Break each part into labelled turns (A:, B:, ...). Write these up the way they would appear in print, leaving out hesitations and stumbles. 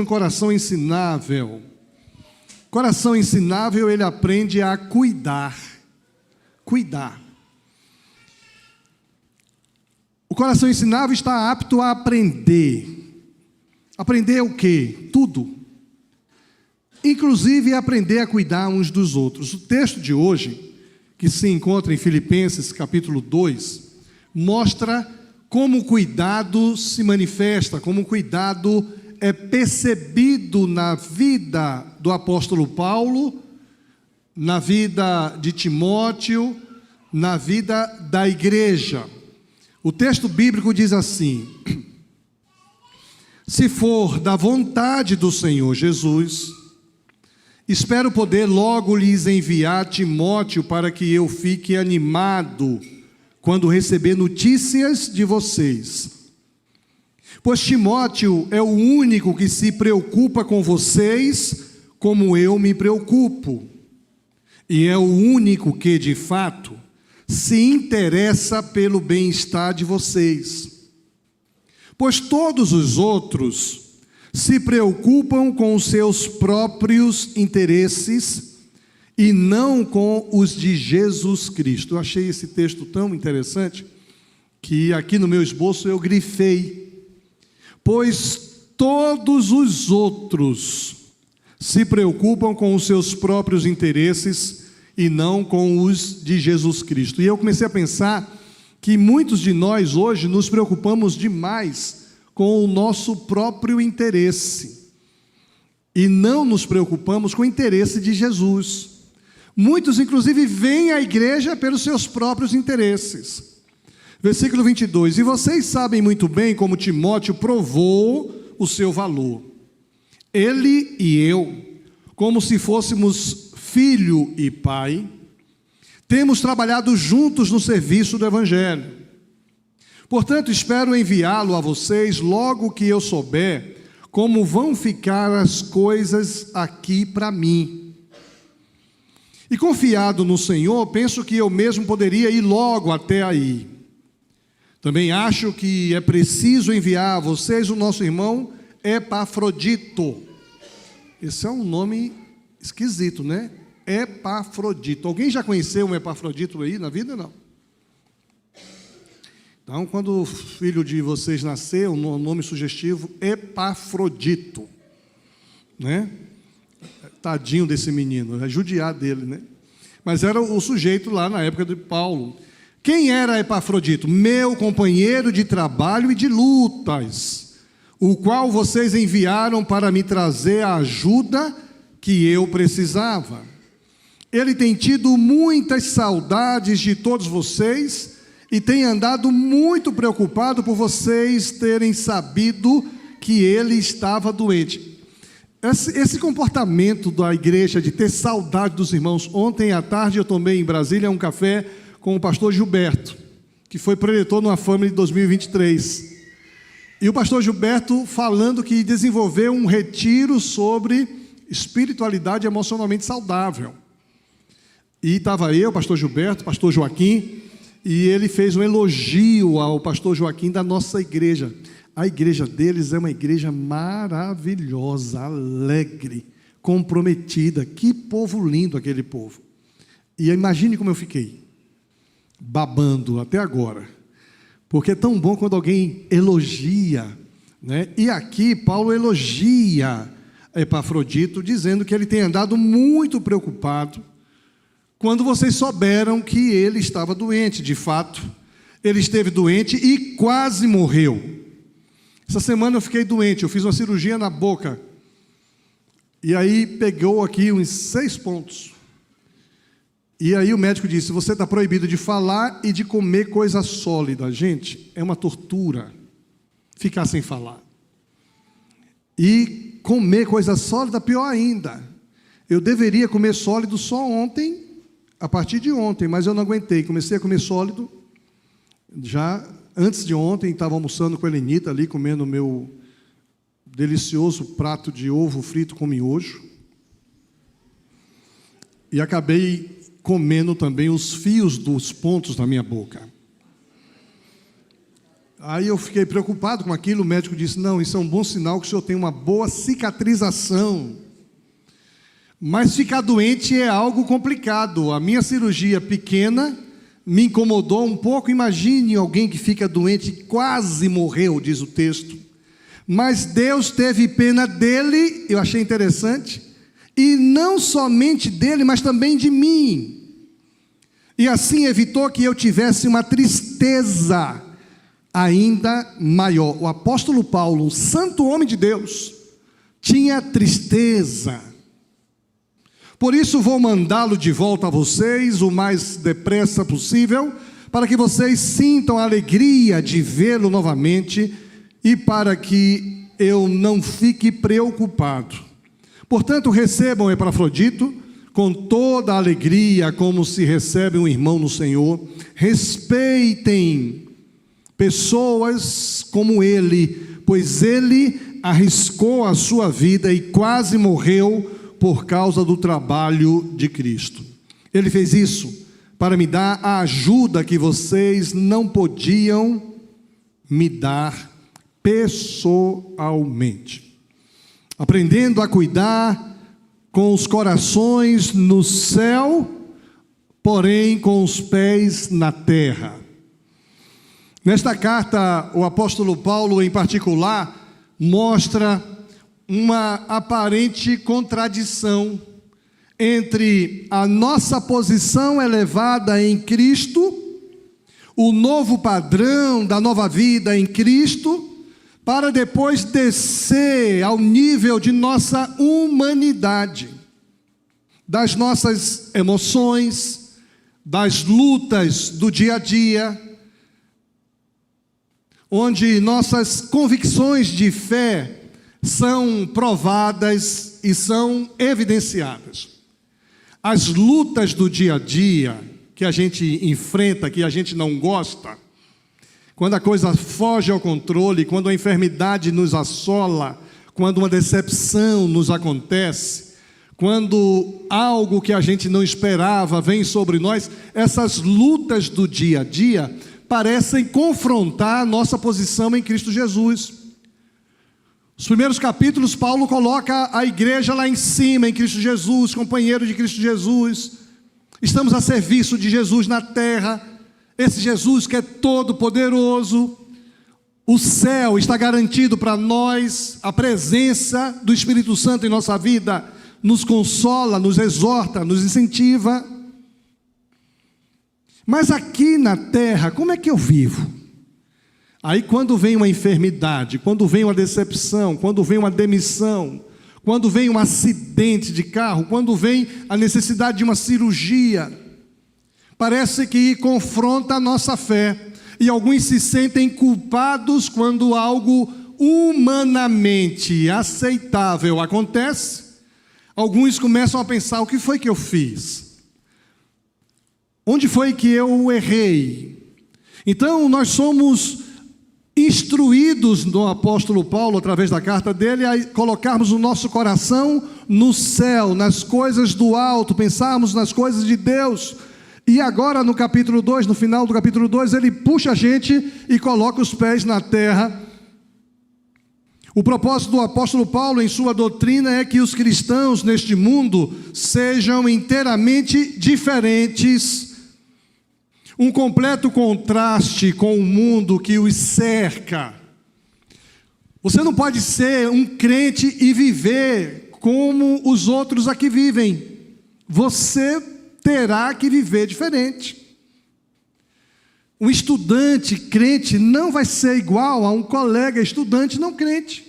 A: Um coração ensinável. Coração ensinável, ele aprende a cuidar. Cuidar. O coração ensinável está apto a aprender. Aprender o quê? Tudo. Inclusive aprender a cuidar uns dos outros. O texto de hoje, que se encontra em Filipenses capítulo 2, mostra como o cuidado se manifesta, como o cuidado é percebido na vida do apóstolo Paulo, na vida de Timóteo, na vida da igreja. O texto bíblico diz assim: se for da vontade do Senhor Jesus, espero poder logo lhes enviar Timóteo para que eu fique animado quando receber notícias de vocês. Pois Timóteo é o único que se preocupa com vocês como eu me preocupo. E é o único que, de fato, se interessa pelo bem-estar de vocês. Pois todos os outros se preocupam com os seus próprios interesses e não com os de Jesus Cristo. Eu achei esse texto tão interessante que aqui no meu esboço eu grifei. Pois todos os outros se preocupam com os seus próprios interesses e não com os de Jesus Cristo. E eu comecei a pensar que muitos de nós hoje nos preocupamos demais com o nosso próprio interesse e não nos preocupamos com o interesse de Jesus. Muitos, inclusive, vêm à igreja pelos seus próprios interesses. Versículo 22, e vocês sabem muito bem como Timóteo provou o seu valor. Ele e eu, como se fôssemos filho e pai, temos trabalhado juntos no serviço do Evangelho. Portanto, espero enviá-lo a vocês logo que eu souber como vão ficar as coisas aqui para mim. E confiado no Senhor, penso que eu mesmo poderia ir logo até aí. Também acho que é preciso enviar a vocês o nosso irmão Epafrodito. Esse é um nome esquisito, né? Epafrodito. Alguém já conheceu um Epafrodito aí na vida? Não. Então, quando o filho de vocês nascer, um nome sugestivo, Epafrodito. Né? Tadinho desse menino, é judiar dele, né? Mas era o sujeito lá na época de Paulo. Quem era Epafrodito? Meu companheiro de trabalho e de lutas, o qual vocês enviaram para me trazer a ajuda que eu precisava. Ele tem tido muitas saudades de todos vocês e tem andado muito preocupado por vocês terem sabido que ele estava doente. Esse comportamento da igreja de ter saudade dos irmãos. Ontem à tarde eu tomei em Brasília um café com o pastor Gilberto, que foi preletor no Family de 2023. E o pastor Gilberto falando que desenvolveu um retiro sobre espiritualidade emocionalmente saudável. E estava eu, pastor Gilberto, pastor Joaquim, e ele fez um elogio ao pastor Joaquim da nossa igreja. A igreja deles é uma igreja maravilhosa, alegre, comprometida. Que povo lindo aquele povo. E imagine como eu fiquei, babando até agora, porque é tão bom quando alguém elogia, né? E aqui Paulo elogia Epafrodito, dizendo que ele tem andado muito preocupado quando vocês souberam que ele estava doente. De fato, ele esteve doente e quase morreu. Essa semana eu fiquei doente, eu fiz uma cirurgia na boca, e aí pegou aqui uns 6 pontos. E aí o médico disse: você está proibido de falar e de comer coisa sólida. Gente, é uma tortura ficar sem falar. E comer coisa sólida, pior ainda. Eu deveria comer sólido só ontem, a partir de ontem, mas eu não aguentei. Comecei a comer sólido já antes de ontem. Estava almoçando com a Helenita ali, comendo o meu delicioso prato de ovo frito com miojo. E acabei comendo também os fios dos pontos na minha boca. Aí eu fiquei preocupado com aquilo, o médico disse, não, isso é um bom sinal que o senhor tem uma boa cicatrização. Mas ficar doente é algo complicado. A minha cirurgia pequena me incomodou um pouco. Imagine alguém que fica doente e quase morreu, diz o texto. Mas Deus teve pena dele, eu achei interessante, e não somente dele, mas também de mim. E assim evitou que eu tivesse uma tristeza ainda maior. O apóstolo Paulo, um santo homem de Deus, tinha tristeza. Por isso vou mandá-lo de volta a vocês o mais depressa possível, para que vocês sintam a alegria de vê-lo novamente e para que eu não fique preocupado. Portanto, recebam Epafrodito com toda a alegria, como se recebe um irmão no Senhor. Respeitem pessoas como ele, pois ele arriscou a sua vida e quase morreu por causa do trabalho de Cristo. Ele fez isso para me dar a ajuda que vocês não podiam me dar pessoalmente. Aprendendo a cuidar com os corações no céu, porém com os pés na terra. Nesta carta, o apóstolo Paulo, em particular, mostra uma aparente contradição entre a nossa posição elevada em Cristo, o novo padrão da nova vida em Cristo, para depois descer ao nível de nossa humanidade, das nossas emoções, das lutas do dia a dia, onde nossas convicções de fé são provadas e são evidenciadas. As lutas do dia a dia que a gente enfrenta, que a gente não gosta, quando a coisa foge ao controle, quando a enfermidade nos assola, quando uma decepção nos acontece, quando algo que a gente não esperava vem sobre nós, essas lutas do dia a dia parecem confrontar a nossa posição em Cristo Jesus. Os primeiros capítulos, Paulo coloca a igreja lá em cima, em Cristo Jesus, companheiro de Cristo Jesus. Estamos a serviço de Jesus na terra. Esse Jesus que é todo poderoso. O céu está garantido para nós. A presença do Espírito Santo em nossa vida nos consola, nos exorta, nos incentiva. Mas aqui na terra, como é que eu vivo? Aí quando vem uma enfermidade, quando vem uma decepção, quando vem uma demissão, quando vem um acidente de carro, quando vem a necessidade de uma cirurgia, parece que confronta a nossa fé. E alguns se sentem culpados quando algo humanamente aceitável acontece. Alguns começam a pensar, o que foi que eu fiz? Onde foi que eu errei? Então nós somos instruídos no apóstolo Paulo, através da carta dele, a colocarmos o nosso coração no céu, nas coisas do alto, pensarmos nas coisas de Deus. E agora no capítulo 2, no final do capítulo 2, ele puxa a gente e coloca os pés na terra. O propósito do apóstolo Paulo em sua doutrina é que os cristãos neste mundo sejam inteiramente diferentes. Um completo contraste com o mundo que os cerca. Você não pode ser um crente e viver como os outros aqui vivem. Você terá que viver diferente. Um estudante crente não vai ser igual a um colega estudante não crente.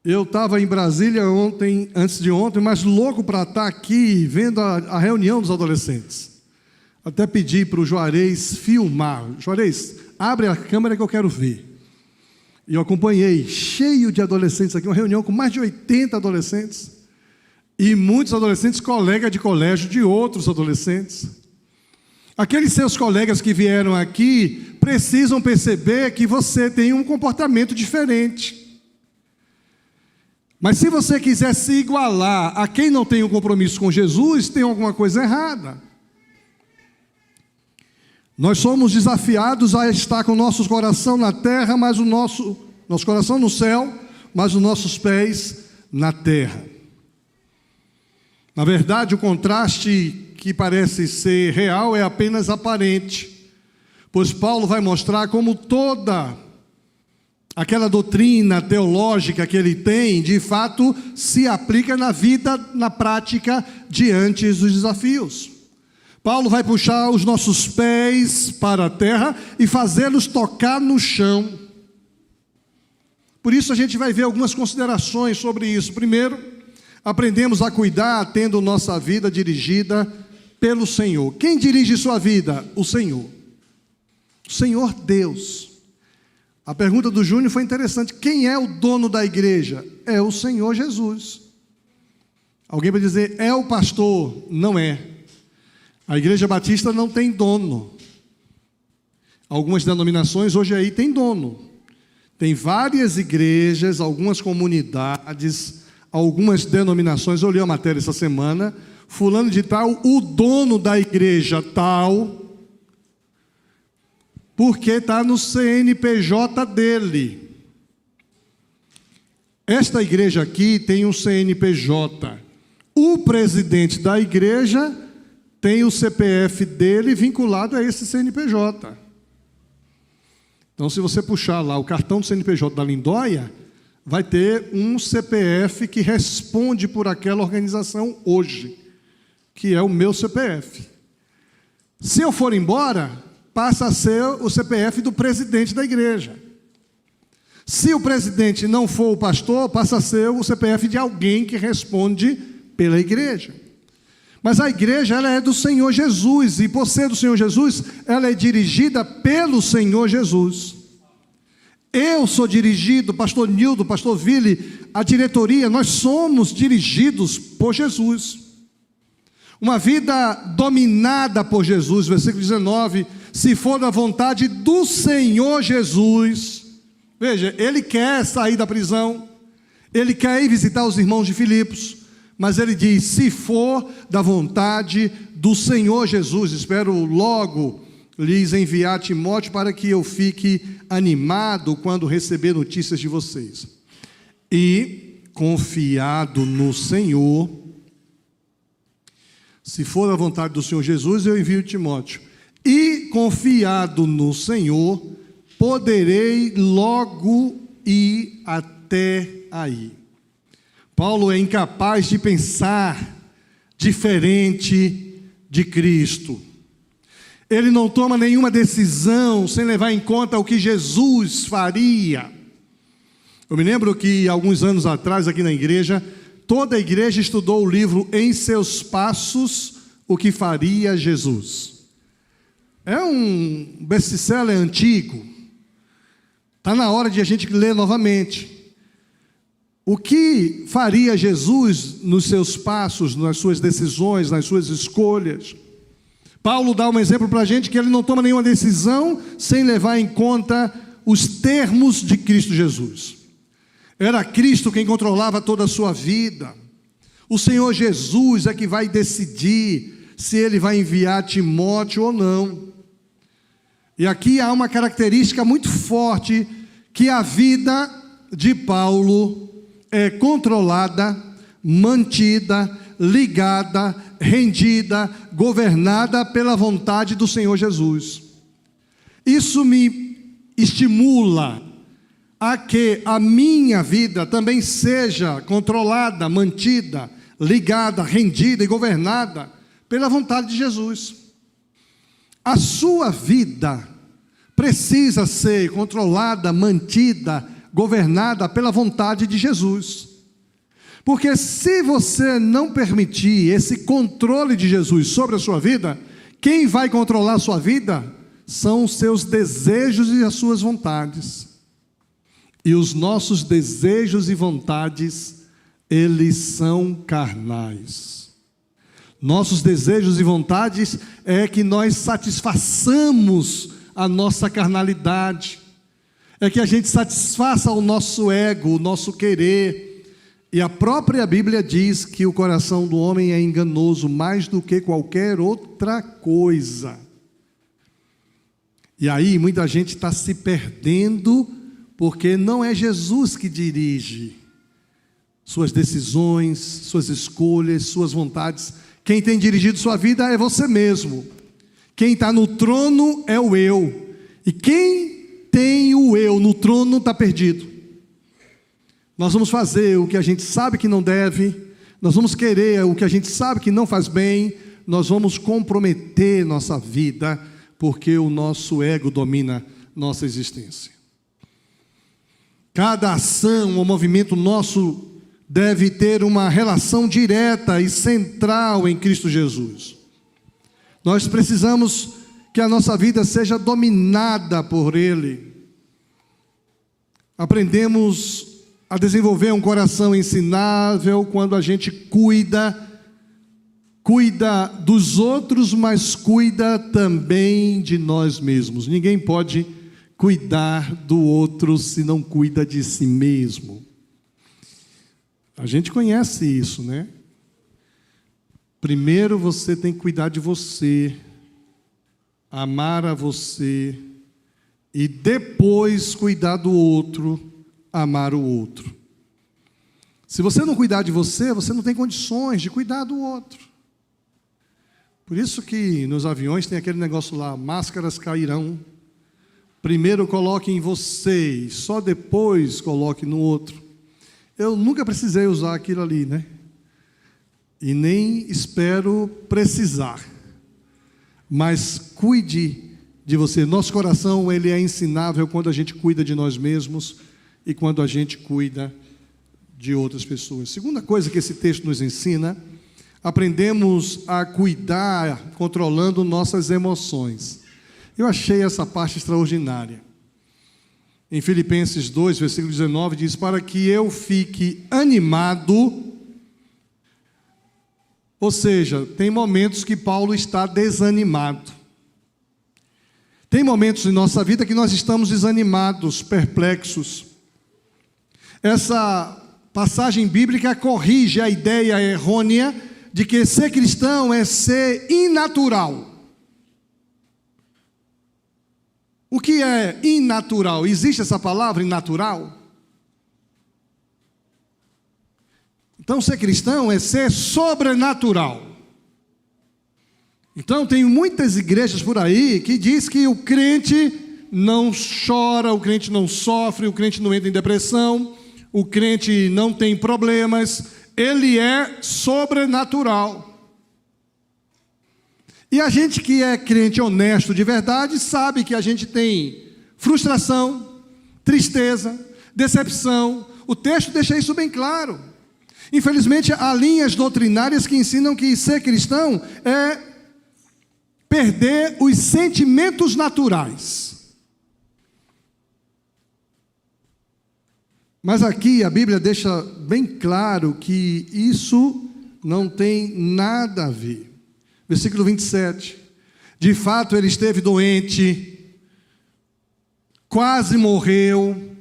A: Eu estava em Brasília ontem, antes de ontem, mas louco para estar aqui vendo a reunião dos adolescentes. Até pedi para o Juarez filmar. Juarez, abre a câmera que eu quero ver. E eu acompanhei, cheio de adolescentes aqui, uma reunião com mais de 80 adolescentes. E muitos adolescentes, colegas de colégio de outros adolescentes. Aqueles seus colegas que vieram aqui precisam perceber que você tem um comportamento diferente. Mas se você quiser se igualar a quem não tem um compromisso com Jesus, tem alguma coisa errada. Nós somos desafiados a estar com o nosso coração na terra, mas o nosso coração no céu, mas os nossos pés na terra. Na verdade, o contraste que parece ser real é apenas aparente, pois Paulo vai mostrar como toda aquela doutrina teológica que ele tem, de fato, se aplica na vida, na prática, diante dos desafios. Paulo vai puxar os nossos pés para a terra e fazê-los tocar no chão. Por isso a gente vai ver algumas considerações sobre isso. Primeiro, aprendemos a cuidar tendo nossa vida dirigida pelo Senhor. Quem dirige sua vida? O Senhor. O Senhor Deus. A pergunta do Júnior foi interessante. Quem é o dono da igreja? É o Senhor Jesus. Alguém vai dizer, é o pastor? Não é. A Igreja Batista não tem dono. Algumas denominações hoje aí tem dono. Tem várias igrejas, algumas comunidades, algumas denominações. Eu li a matéria essa semana. Fulano de tal, o dono da igreja tal, porque está no CNPJ dele. Esta igreja aqui tem um CNPJ. O presidente da igreja tem o CPF dele vinculado a esse CNPJ. Então, se você puxar lá o cartão do CNPJ da Lindóia, vai ter um CPF que responde por aquela organização hoje, que é o meu CPF. Se eu for embora, passa a ser o CPF do presidente da igreja. Se o presidente não for o pastor, passa a ser o CPF de alguém que responde pela igreja. Mas a igreja, ela é do Senhor Jesus, e por ser do Senhor Jesus, ela é dirigida pelo Senhor Jesus. Eu sou dirigido, pastor Nildo, pastor Vili, a diretoria, nós somos dirigidos por Jesus. Uma vida dominada por Jesus, versículo 19, se for da vontade do Senhor Jesus. Veja, ele quer sair da prisão, ele quer ir visitar os irmãos de Filipos, mas ele diz, se for da vontade do Senhor Jesus, espero logo lhes enviar Timóteo para que eu fique animado quando receber notícias de vocês. E confiado no Senhor, se for da vontade do Senhor Jesus, eu envio Timóteo. E confiado no Senhor, poderei logo ir até aí. Paulo é incapaz de pensar diferente de Cristo. Ele não toma nenhuma decisão sem levar em conta o que Jesus faria. Eu me lembro que alguns anos atrás aqui na igreja, toda a igreja estudou o livro Em Seus Passos, o que faria Jesus. É um best-seller antigo. Está na hora de a gente ler novamente. O que faria Jesus nos seus passos, nas suas decisões, nas suas escolhas? Paulo dá um exemplo para a gente que ele não toma nenhuma decisão sem levar em conta os termos de Cristo Jesus. Era Cristo quem controlava toda a sua vida. O Senhor Jesus é que vai decidir se ele vai enviar Timóteo ou não. E aqui há uma característica muito forte, que a vida de Paulo é controlada, mantida, ligada, rendida, governada pela vontade do Senhor Jesus. Isso me estimula a que a minha vida também seja controlada, mantida, ligada, rendida e governada pela vontade de Jesus. A sua vida precisa ser controlada, mantida, governada pela vontade de Jesus. Porque se você não permitir esse controle de Jesus sobre a sua vida, quem vai controlar a sua vida são os seus desejos e as suas vontades. E os nossos desejos e vontades, eles são carnais. Nossos desejos e vontades é que nós satisfaçamos a nossa carnalidade, é que a gente satisfaça o nosso ego, o nosso querer. E a própria Bíblia diz que o coração do homem é enganoso mais do que qualquer outra coisa. E aí muita gente está se perdendo porque não é Jesus que dirige suas decisões, suas escolhas, suas vontades. Quem tem dirigido sua vida é você mesmo. Quem está no trono é o eu. E quem tem o eu no trono está perdido. Nós vamos fazer o que a gente sabe que não deve, nós vamos querer o que a gente sabe que não faz bem, nós vamos comprometer nossa vida, porque o nosso ego domina nossa existência. Cada ação ou movimento nosso deve ter uma relação direta e central em Cristo Jesus. Nós precisamos que a nossa vida seja dominada por Ele. Aprendemos a desenvolver um coração ensinável quando a gente cuida dos outros, mas cuida também de nós mesmos. Ninguém pode cuidar do outro se não cuida de si mesmo. A gente conhece isso, né? Primeiro você tem que cuidar de você, amar a você, e depois cuidar do outro, amar o outro. Se você não cuidar de você, você não tem condições de cuidar do outro. Por isso que nos aviões tem aquele negócio lá, máscaras cairão. Primeiro coloque em você, e só depois coloque no outro. Eu nunca precisei usar aquilo ali, né? E nem espero precisar. Mas cuide de você. Nosso coração, ele é ensinável quando a gente cuida de nós mesmos e quando a gente cuida de outras pessoas. Segunda coisa que esse texto nos ensina, aprendemos a cuidar controlando nossas emoções. Eu achei essa parte extraordinária. Em Filipenses 2, versículo 19, diz: para que eu fique animado. Ou seja, tem momentos que Paulo está desanimado. Tem momentos em nossa vida que nós estamos desanimados, perplexos. Essa passagem bíblica corrige a ideia errônea de que ser cristão é ser inatural. O que é inatural? Existe essa palavra, inatural? Então, ser cristão é ser sobrenatural. Então, tem muitas igrejas por aí que diz que o crente não chora, o crente não sofre, o crente não entra em depressão, o crente não tem problemas, ele é sobrenatural. E a gente que é crente honesto de verdade sabe que a gente tem frustração, tristeza, decepção. O texto deixa isso bem claro. Infelizmente, há linhas doutrinárias que ensinam que ser cristão é perder os sentimentos naturais. Mas aqui a Bíblia deixa bem claro que isso não tem nada a ver. Versículo 27. De fato, ele esteve doente, quase morreu,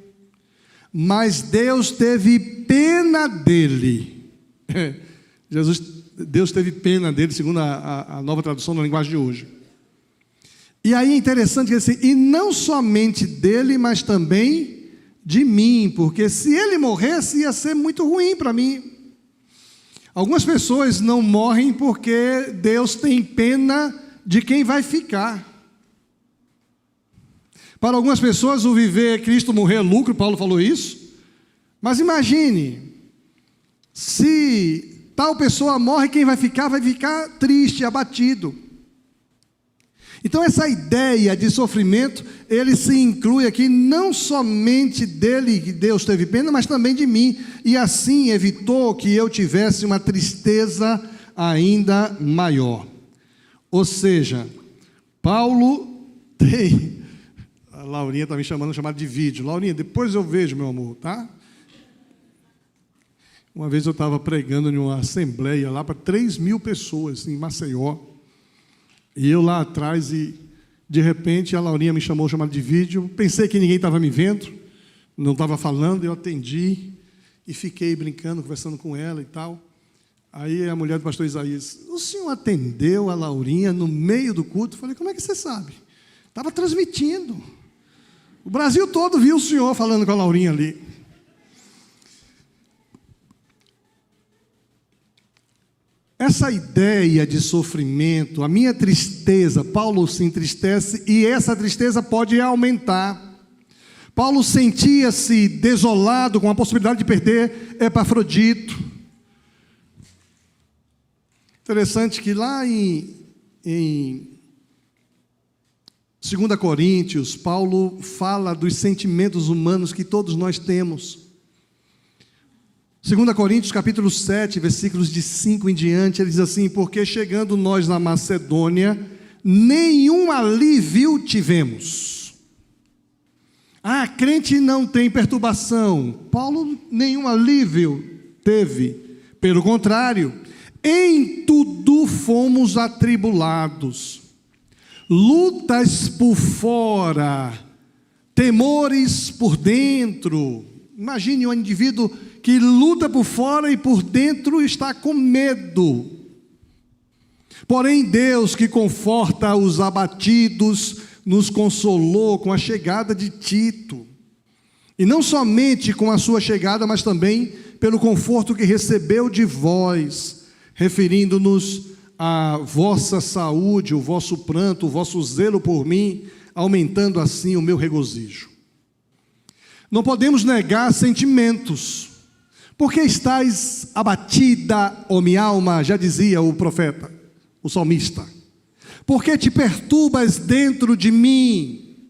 A: mas Deus teve pena dele. Deus teve pena dele, segundo a nova tradução na linguagem de hoje. E aí é interessante que assim, e não somente dele, mas também de mim, porque se ele morresse, ia ser muito ruim para mim. Algumas pessoas não morrem porque Deus tem pena de quem vai ficar. Para algumas pessoas, o viver é Cristo, morrer é lucro, Paulo falou isso. Mas imagine, se tal pessoa morre, quem vai ficar triste, abatido. Então essa ideia de sofrimento, ele se inclui aqui não somente dele, que Deus teve pena, mas também de mim. E assim evitou que eu tivesse uma tristeza ainda maior. Ou seja, Paulo tem... A Laurinha está me chamando de vídeo. Laurinha, depois eu vejo, meu amor, tá? Uma vez eu estava pregando em uma assembleia lá para 3.000 pessoas em Maceió. E eu lá atrás, e de repente a Laurinha me chamou de vídeo. Pensei que ninguém estava me vendo, não estava falando, eu atendi e fiquei brincando, conversando com ela e tal. Aí a mulher do pastor Isaías: o senhor atendeu a Laurinha no meio do culto? Eu falei: como é que você sabe? Estava transmitindo. O Brasil todo viu o senhor falando com a Laurinha ali. Essa ideia de sofrimento, a minha tristeza, Paulo se entristece e essa tristeza pode aumentar. Paulo sentia-se desolado com a possibilidade de perder Epafrodito. Interessante que lá em 2 Coríntios, Paulo fala dos sentimentos humanos que todos nós temos. 2 Coríntios capítulo 7, versículos de 5 em diante, ele diz assim: porque chegando nós na Macedônia, nenhum alívio tivemos. Crente não tem perturbação. Paulo nenhum alívio teve. Pelo contrário, em tudo fomos atribulados. Lutas por fora, temores por dentro. Imagine um indivíduo que luta por fora e por dentro está com medo. Porém, Deus, que conforta os abatidos, nos consolou com a chegada de Tito. E não somente com a sua chegada, mas também pelo conforto que recebeu de vós, referindo-nos à vossa saúde, o vosso pranto, o vosso zelo por mim, aumentando assim o meu regozijo. Não podemos negar sentimentos. Por que estáis abatida, ó minha alma? Já dizia o profeta, o salmista. Por que te perturbas dentro de mim?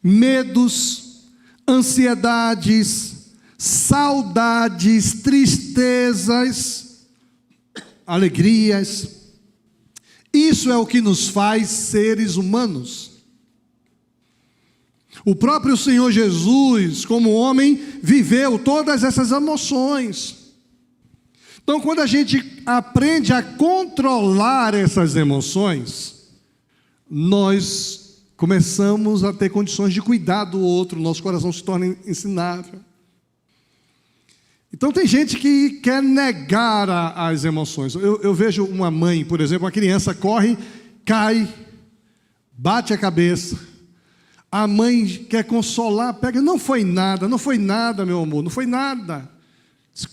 A: Medos, ansiedades, saudades, tristezas, alegrias. Isso é o que nos faz seres humanos. O próprio Senhor Jesus, como homem, viveu todas essas emoções. Então, quando a gente aprende a controlar essas emoções, nós começamos a ter condições de cuidar do outro, nosso coração se torna ensinável. Então, tem gente que quer negar as emoções. Eu vejo uma mãe, por exemplo, uma criança corre, cai, bate a cabeça. A mãe quer consolar, pega, não foi nada, meu amor, não foi nada.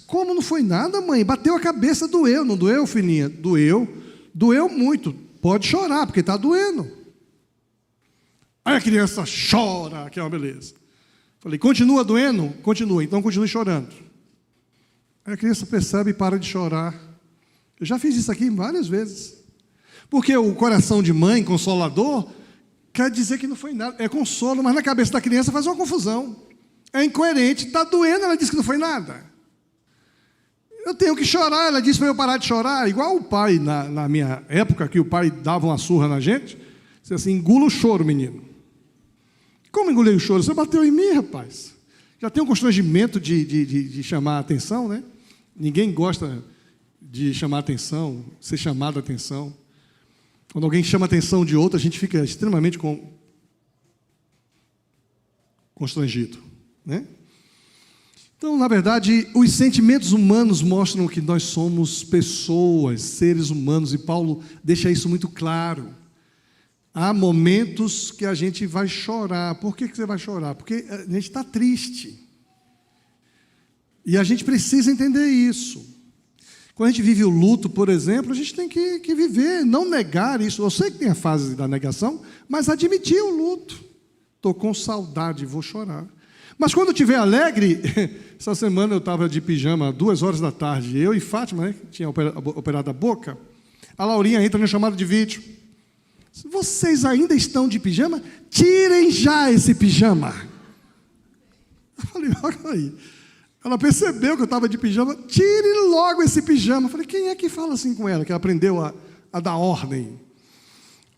A: Como não foi nada, mãe? Bateu a cabeça, doeu, não doeu, filhinha? Doeu muito. Pode chorar, porque está doendo. Aí a criança chora, que é uma beleza. Falei, continua doendo? Continua, então continue chorando. Aí a criança percebe e para de chorar. Eu já fiz isso aqui várias vezes. Porque o coração de mãe, consolador, quer dizer que não foi nada. É consolo, mas na cabeça da criança faz uma confusão. É incoerente, está doendo, ela diz que não foi nada. Eu tenho que chorar, ela disse para eu parar de chorar. Igual o pai, na minha época, que o pai dava uma surra na gente, disse assim, engula o choro, menino. Como engolei o choro? Você bateu em mim, rapaz. Já tem um constrangimento de chamar a atenção, né? Ninguém gosta de chamar a atenção, ser chamado a atenção. Quando alguém chama a atenção de outro, a gente fica extremamente constrangido, né? Então, na verdade, os sentimentos humanos mostram que nós somos pessoas, seres humanos, e Paulo deixa isso muito claro. Há momentos que a gente vai chorar. Por que você vai chorar? Porque a gente está triste. E a gente precisa entender isso. Quando a gente vive o luto, por exemplo, a gente tem que viver, não negar isso. Eu sei que tem a fase da negação, mas admitir o luto. Estou com saudade, vou chorar. Mas quando eu estiver alegre, essa semana eu estava de pijama, 2 da tarde, eu e Fátima, né, que tinha operado a boca, a Laurinha entra na chamada de vídeo. Vocês ainda estão de pijama? Tirem já esse pijama. Eu falei, olha aí. Ela percebeu que eu estava de pijama, tire logo esse pijama. Eu falei, quem é que fala assim com ela, que ela aprendeu a dar ordem?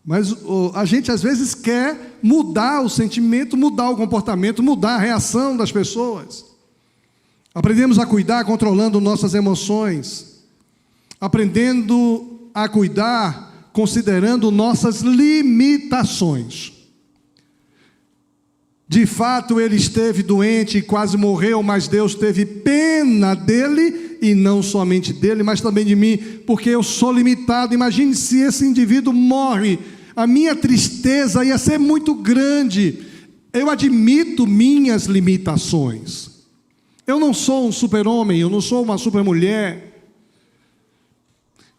A: Mas a gente às vezes quer mudar o sentimento, mudar o comportamento, mudar a reação das pessoas. Aprendemos a cuidar controlando nossas emoções, aprendendo a cuidar considerando nossas limitações. De fato, ele esteve doente e quase morreu, mas Deus teve pena dele, e não somente dele, mas também de mim, porque eu sou limitado. Imagine se esse indivíduo morre a minha tristeza ia ser muito grande. Eu admito minhas limitações. Eu não sou um super-homem, eu não sou uma super-mulher.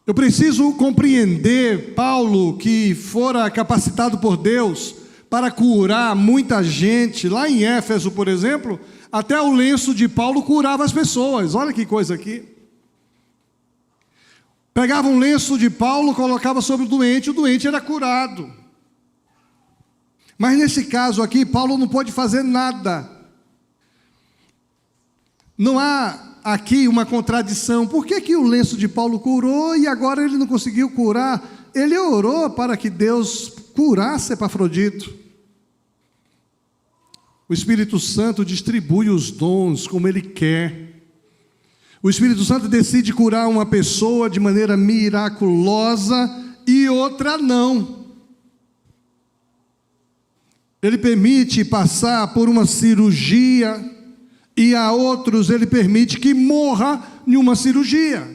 A: Eu preciso compreender Paulo, que fora capacitado por Deus para curar muita gente. Lá em Éfeso, por exemplo, até o lenço de Paulo curava as pessoas. Olha que coisa aqui. Pegava um lenço de Paulo, colocava sobre o doente era curado. Mas nesse caso aqui, Paulo não pode fazer nada. Não há aqui uma contradição. Por que o lenço de Paulo curou e agora ele não conseguiu curar? Ele orou para que Deus curasse Epafrodito. O Espírito Santo distribui os dons como Ele quer. O Espírito Santo decide curar uma pessoa de maneira miraculosa e outra não. Ele permite passar por uma cirurgia e a outros Ele permite que morra em uma cirurgia.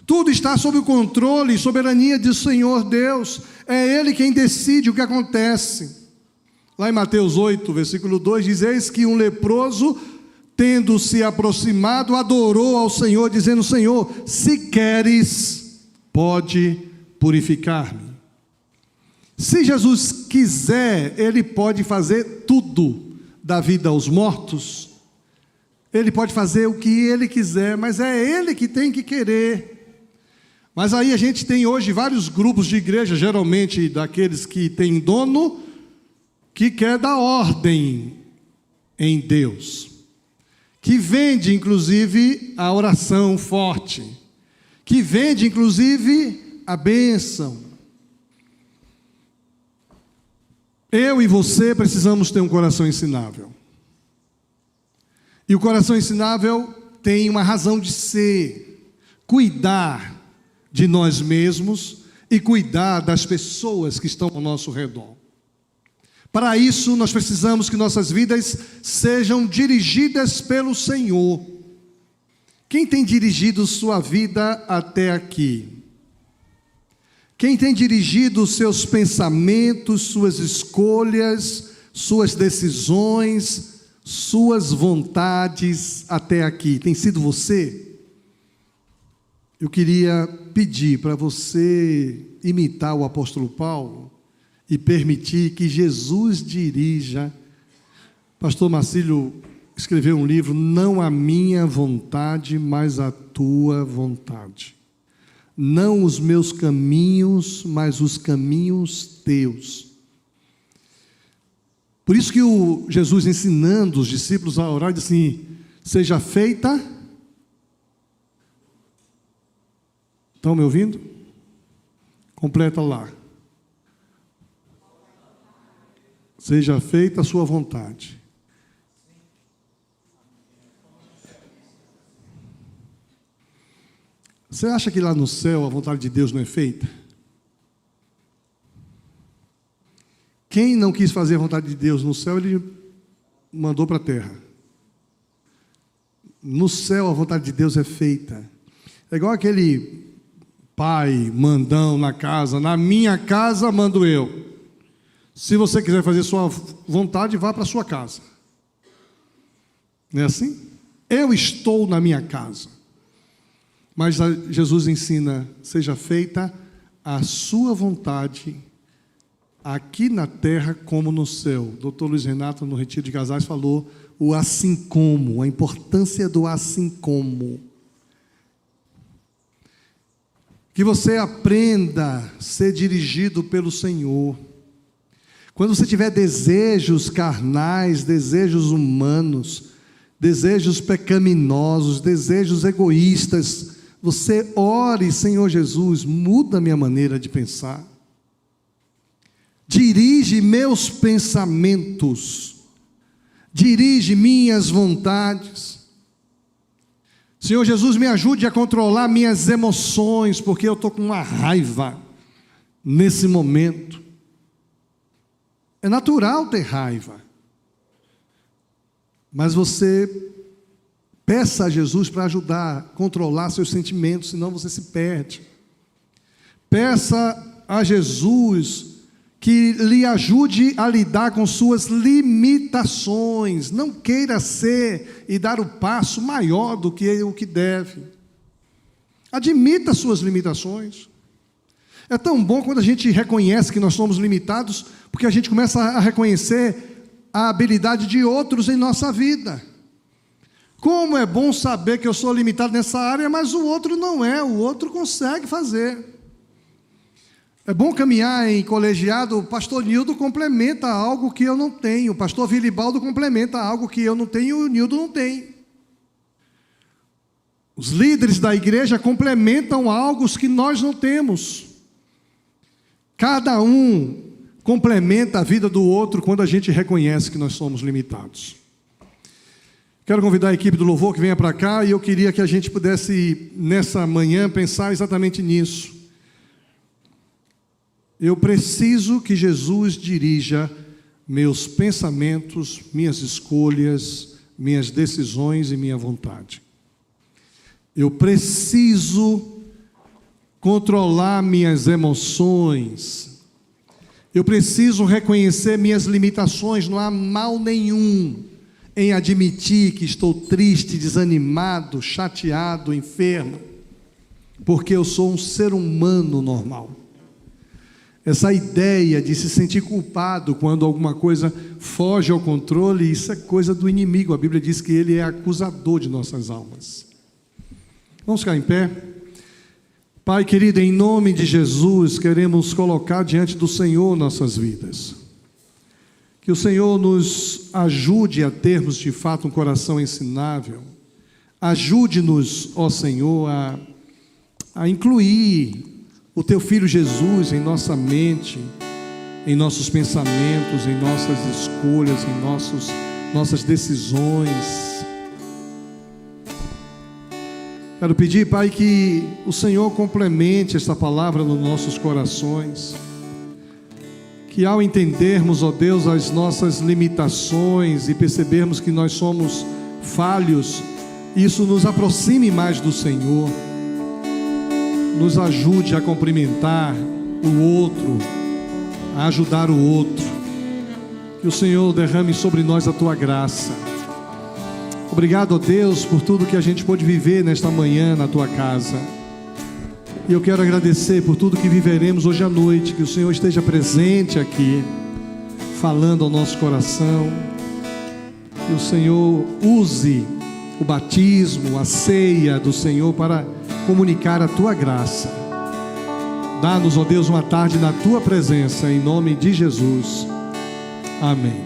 A: Tudo está sob o controle e soberania do Senhor Deus. É Ele quem decide o que acontece. Lá em Mateus 8, versículo 2, diz: eis que um leproso, tendo se aproximado, adorou ao Senhor, dizendo: Senhor, se queres, pode purificar-me. Se Jesus quiser, Ele pode fazer tudo da vida aos mortos. Ele pode fazer o que Ele quiser, mas é Ele que tem que querer. Mas aí a gente tem hoje vários grupos de igreja, geralmente daqueles que têm dono, que quer dar ordem em Deus, que vende inclusive a oração forte, que vende inclusive a bênção. Eu e você precisamos ter um coração ensinável. E o coração ensinável tem uma razão de ser: cuidar de nós mesmos e cuidar das pessoas que estão ao nosso redor. Para isso, nós precisamos que nossas vidas sejam dirigidas pelo Senhor. Quem tem dirigido sua vida até aqui? Quem tem dirigido os seus pensamentos, suas escolhas, suas decisões, suas vontades até aqui? Tem sido você? Eu queria pedir para você imitar o apóstolo Paulo e permitir que Jesus dirija. Pastor Marcílio escreveu um livro: Não a minha vontade, mas a tua vontade. Não os meus caminhos, mas os caminhos teus. Por isso que Jesus, ensinando os discípulos a orar, diz assim: seja feita. Estão me ouvindo? Completa lá. Seja feita a sua vontade. Você acha que lá no céu a vontade de Deus não é feita? Quem não quis fazer a vontade de Deus no céu, Ele mandou para a terra. No céu a vontade de Deus é feita. É igual aquele pai mandão na casa: na minha casa mando eu. Se você quiser fazer sua vontade, vá para a sua casa. Não é assim? Eu estou na minha casa. Mas Jesus ensina: seja feita a sua vontade, aqui na terra como no céu. O Dr. Luiz Renato, no Retiro de Casais, falou o assim como, a importância do assim como. Que você aprenda a ser dirigido pelo Senhor. Quando você tiver desejos carnais, desejos humanos, desejos pecaminosos, desejos egoístas, você ore: Senhor Jesus, muda a minha maneira de pensar. Dirige meus pensamentos. Dirige minhas vontades. Senhor Jesus, me ajude a controlar minhas emoções, porque eu estou com uma raiva nesse momento. É natural ter raiva, mas você peça a Jesus para ajudar a controlar seus sentimentos, senão você se perde. Peça a Jesus que lhe ajude a lidar com suas limitações. Não queira ser e dar o passo maior do que o que deve. Admita suas limitações. É tão bom quando a gente reconhece que nós somos limitados, porque a gente começa a reconhecer a habilidade de outros em nossa vida. Como é bom saber que eu sou limitado nessa área, mas o outro não é, o outro consegue fazer. É bom caminhar em colegiado. O pastor Nildo complementa algo que eu não tenho, o pastor Vilibaldo complementa algo que eu não tenho e o Nildo não tem. Os líderes da igreja complementam algo que nós não temos. Cada um complementa a vida do outro quando a gente reconhece que nós somos limitados. Quero convidar a equipe do louvor que venha para cá, e eu queria que a gente pudesse, nessa manhã, pensar exatamente nisso. Eu preciso que Jesus dirija meus pensamentos, minhas escolhas, minhas decisões e minha vontade. Eu preciso controlar minhas emoções. Eu preciso reconhecer minhas limitações. Não há mal nenhum em admitir que estou triste, desanimado, chateado, enfermo, porque eu sou um ser humano normal. Essa ideia de se sentir culpado quando alguma coisa foge ao controle, isso é coisa do inimigo. A Bíblia diz que ele é acusador de nossas almas. Vamos ficar em pé? Pai querido, em nome de Jesus, queremos colocar diante do Senhor nossas vidas. Que o Senhor nos ajude a termos de fato um coração ensinável. Ajude-nos, ó Senhor, a incluir o Teu Filho Jesus em nossa mente, em nossos pensamentos, em nossas escolhas, em nossas decisões. Quero pedir, Pai, que o Senhor complemente esta palavra nos nossos corações. Que ao entendermos, ó Deus, as nossas limitações e percebermos que nós somos falhos, isso nos aproxime mais do Senhor. Nos ajude a cumprimentar o outro, a ajudar o outro. Que o Senhor derrame sobre nós a Tua graça. Obrigado, ó Deus, por tudo que a gente pôde viver nesta manhã na Tua casa. E eu quero agradecer por tudo que viveremos hoje à noite. Que o Senhor esteja presente aqui, falando ao nosso coração. Que o Senhor use o batismo, a ceia do Senhor para comunicar a Tua graça. Dá-nos, ó Deus, uma tarde na Tua presença, em nome de Jesus. Amém.